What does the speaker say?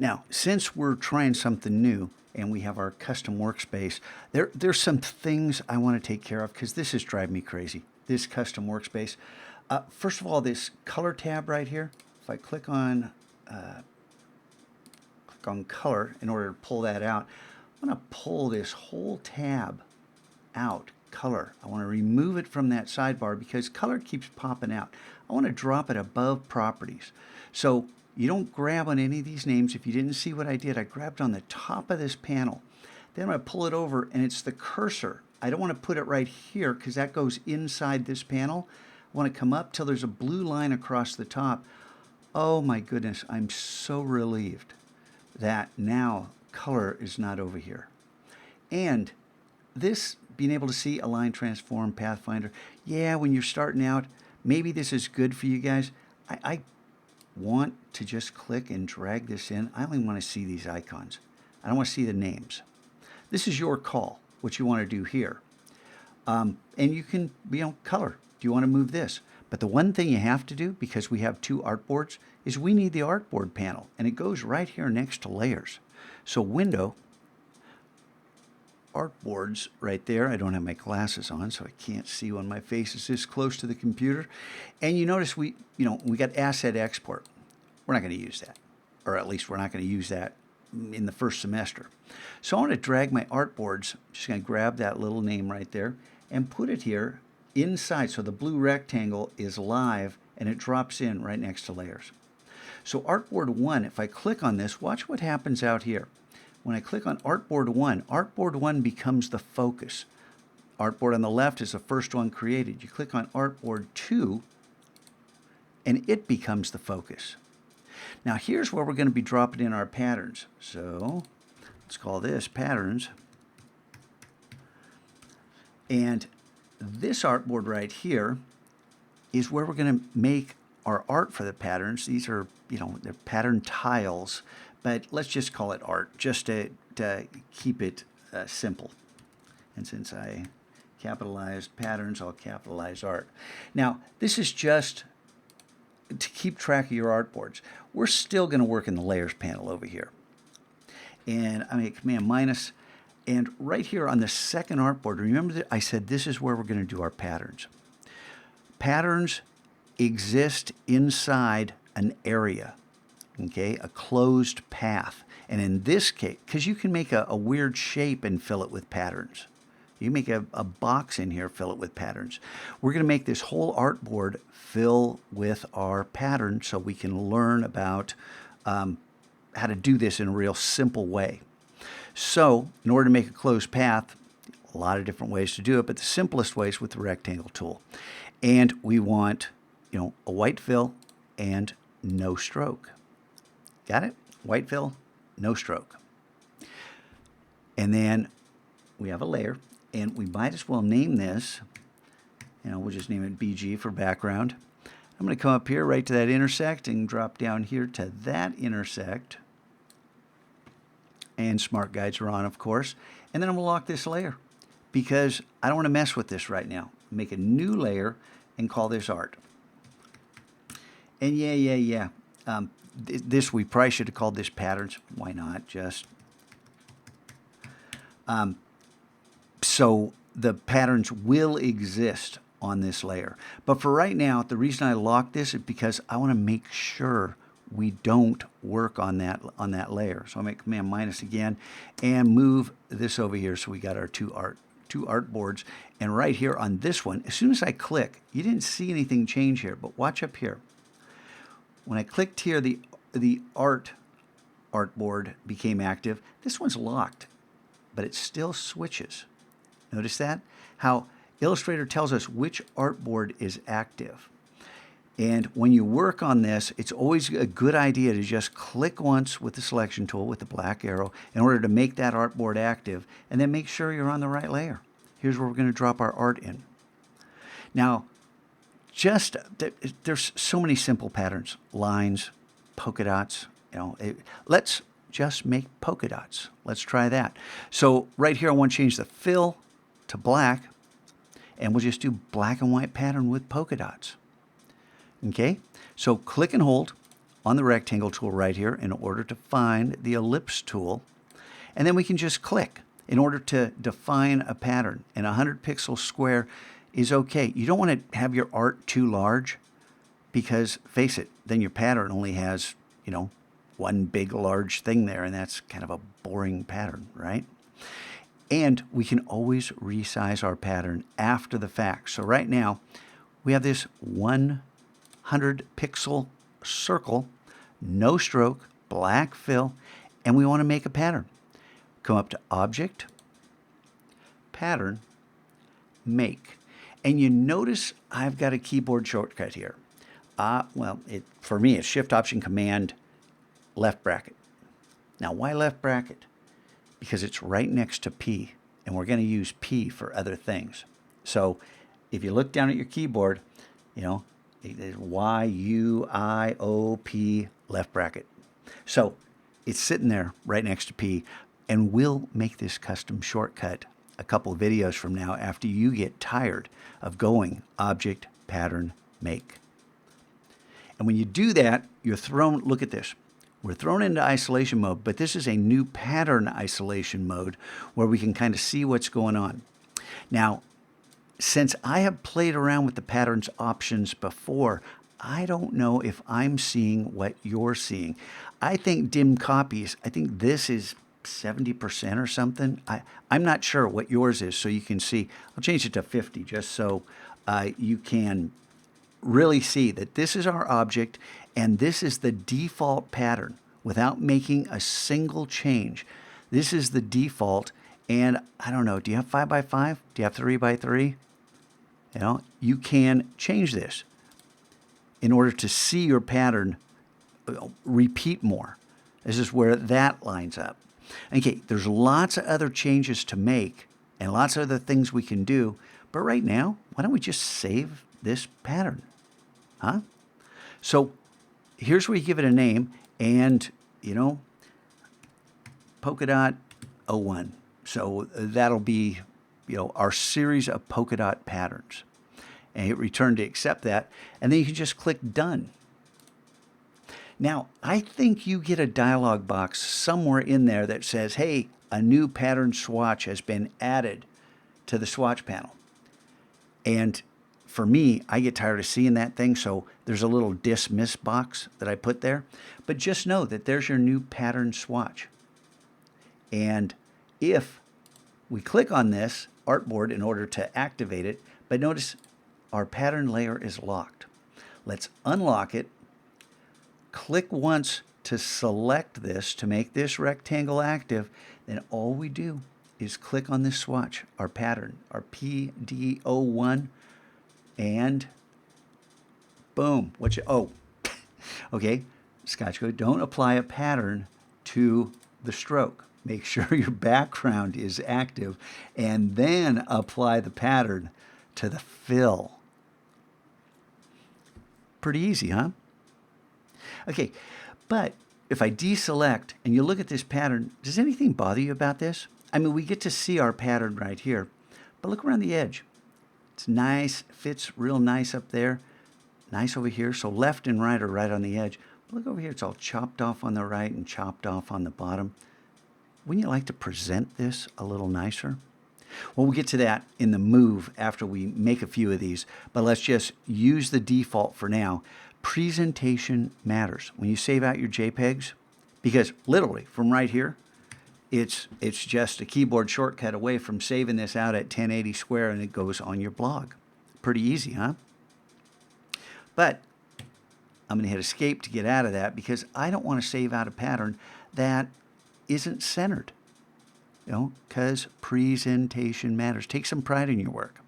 Now, since we're trying something new and we have our custom workspace, there's some things I want to take care of because this is driving me crazy, this custom workspace. First of all, this color tab right here, if I click on color in order to pull that out, I'm going to pull this whole tab out, color. I want to remove it from that sidebar because color keeps popping out. I want to drop it above properties. So you don't grab on any of these names. If you didn't see what I did, I grabbed on the top of this panel. Then I'm going to pull it over and it's the cursor. I don't want to put it right here because that goes inside this panel. I want to come up till there's a blue line across the top. Oh my goodness, I'm so relieved that now color is not over here. And this being able to see align, transform, pathfinder, yeah, when you're starting out, maybe this is good for you guys. I want to just click and drag this in. I only want to see these icons. I don't want to see the names. This is your call, what you want to do here. And you can, color. Do you want to move this? But the one thing you have to do, because we have two artboards, is we need the artboard panel. And it goes right here next to layers. So window, artboards right there. I don't have my glasses on, so I can't see when my face is this close to the computer. And you notice we got asset export. We're not going to use that. Or at least we're not going to use that in the first semester. So I want to drag my artboards. Just going to grab that little name right there and put it here inside. So the blue rectangle is live and it drops in right next to layers. So artboard 1, if I click on this, watch what happens out here. When I click on artboard 1 becomes the focus. Artboard on the left is the first one created. You click on artboard 2 and it becomes the focus. Now here's where we're going to be dropping in our patterns. So let's call this patterns. And this artboard right here is where we're going to make our art for the patterns. These are, they're pattern tiles, but let's just call it art, just to keep it simple. And since I capitalized patterns, I'll capitalize art. Now, this is just to keep track of your artboards. We're still going to work in the layers panel over here. And I make Command minus. And right here on the second artboard, remember that I said this is where we're going to do our patterns. Patterns exist inside an area, okay, a closed path. And in this case, because you can make a weird shape and fill it with patterns. You make a box in here, fill it with patterns. We're going to make this whole artboard fill with our patterns so we can learn about how to do this in a real simple way. So in order to make a closed path, a lot of different ways to do it, but the simplest way is with the rectangle tool. And we want, a white fill and no stroke. Got it? White fill, no stroke. And then we have a layer, and we might as well name this, we'll just name it BG for background. I'm going to come up here right to that intersect and drop down here to that intersect. And smart guides are on, of course. And then I'm going to lock this layer because I don't want to mess with this right now. Make a new layer and call this art. And this we probably should have called this patterns. Why not? Just so the patterns will exist on this layer. But for right now, the reason I locked this is because I want to make sure we don't work on that layer. So I'll make Command minus again and move this over here so we got our two artboards. And right here on this one, as soon as I click, you didn't see anything change here, but watch up here. When I clicked here, the artboard became active. This one's locked, but it still switches. Notice that? How Illustrator tells us which artboard is active. And when you work on this, it's always a good idea to just click once with the selection tool with the black arrow in order to make that artboard active, and then make sure you're on the right layer. Here's where we're going to drop our art in. Now, there's so many simple patterns, lines, polka dots. Let's just make polka dots. Let's try that. So right here, I want to change the fill to black, and we'll just do black and white pattern with polka dots. Okay, so click and hold on the rectangle tool right here in order to find the ellipse tool. And then we can just click in order to define a pattern. And a 100 pixel square is okay. You don't want to have your art too large because, face it, then your pattern only has, you know, one big large thing there, and that's kind of a boring pattern, right? And we can always resize our pattern after the fact. So right now, we have this 100 pixel circle, no stroke, black fill, and we want to make a pattern. Come up to Object, Pattern, Make. And you notice I've got a keyboard shortcut here. For me, it's Shift-Option-Command, left bracket. Now, why left bracket? Because it's right next to P, and we're going to use P for other things. So if you look down at your keyboard, you know, it's Y-U-I-O-P, left bracket. So it's sitting there right next to P, and we'll make this custom shortcut a couple of videos from now after you get tired of going Object, Pattern, Make. And when you do that, you're thrown, look at this. We're thrown into isolation mode, but this is a new pattern isolation mode where we can kind of see what's going on. Now, since I have played around with the patterns options before, I don't know if I'm seeing what you're seeing. I think dim copies, I think this is 70% or something. I'm not sure what yours is, so you can see. I'll change it to 50 just so you can really see that this is our object and this is the default pattern without making a single change. This is the default, and I don't know, do you have 5x5? Do you have 3x3? You know, you can change this in order to see your pattern repeat more. This is where that lines up. Okay, there's lots of other changes to make and lots of other things we can do, but right now, why don't we just save this pattern? Huh? So here's where you give it a name, and, you know, polka dot 01. So that'll be, you know, our series of polka dot patterns. And hit return to accept that, and then you can just click done. Now, I think you get a dialog box somewhere in there that says, hey, a new pattern swatch has been added to the swatch panel. And for me, I get tired of seeing that thing, so there's a little dismiss box that I put there. But just know that there's your new pattern swatch. And if we click on this artboard in order to activate it, but notice our pattern layer is locked. Let's unlock it. Click once to select this to make this rectangle active. Then all we do is click on this swatch, our pattern, our PD01, and boom. Okay, Scotch Code, don't apply a pattern to the stroke. Make sure your background is active and then apply the pattern to the fill. Pretty easy, huh? Okay, but if I deselect and you look at this pattern, does anything bother you about this? I mean, we get to see our pattern right here, but look around the edge. It's nice, fits real nice up there, nice over here. So left and right are right on the edge. But look over here, it's all chopped off on the right and chopped off on the bottom. Wouldn't you like to present this a little nicer? Well, we'll get to that in the move after we make a few of these, but let's just use the default for now. Presentation matters when you save out your JPEGs, because literally from right here, it's just a keyboard shortcut away from saving this out at 1080 square and it goes on your blog. Pretty easy, huh? But I'm going to hit escape to get out of that because I don't want to save out a pattern that isn't centered. You know, because presentation matters. Take some pride in your work.